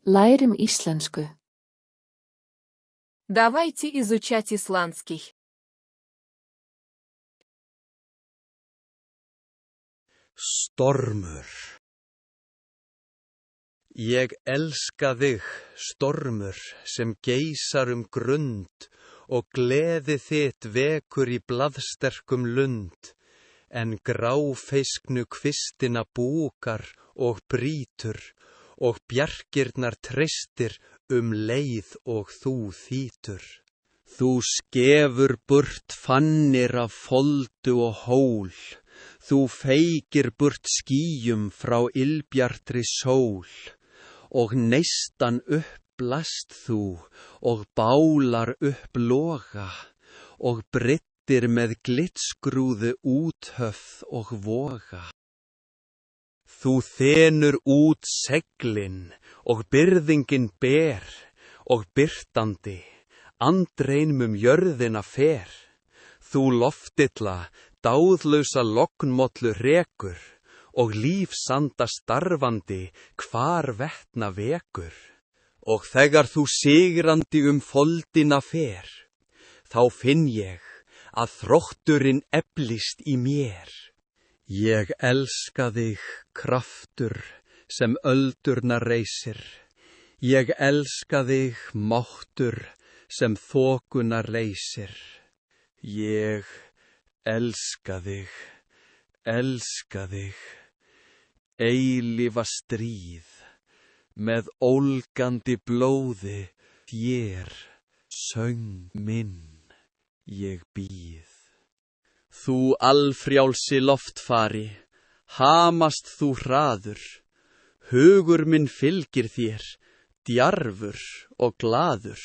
Lærum íslensku. Давайте изучать исландский. Stormur. Ég elska þig, stormur, sem geysar grund og gleði þitt vekur í blaðsterkum lund, en gráfeisknu kvistina búkar og brýtur og bjarkirnar treystir leið og þú þýtur. Þú skefur burt fannir af foldu og hól, þú feykir burt skýjum frá ilbjartri sól, og neistan blast þú og bálar loga, og bryttir með glitskrúðu úthöfð og voga. Þú þenur út seglin og byrðingin ber, og byrtandi andrein jörðina fer. Þú loftilla dáðlausa lognmollu rekur, og lífsanda starfandi hvarvetna vekur. Og þegar þú sigrandi foldina fer, þá finn ég að þrótturinn eflist í mér. Ég elska þig, kraftur, sem öldurnar reisir. Ég elska þig, máttur, sem þokuna leysir. Ég elska þig, eilífa stríð, með ólgandi blóði þér söng minn ég býð. Þú alfrjálsi loftfari, hamast þú hraður, hugur minn fylgir þér, djarfur og glaður.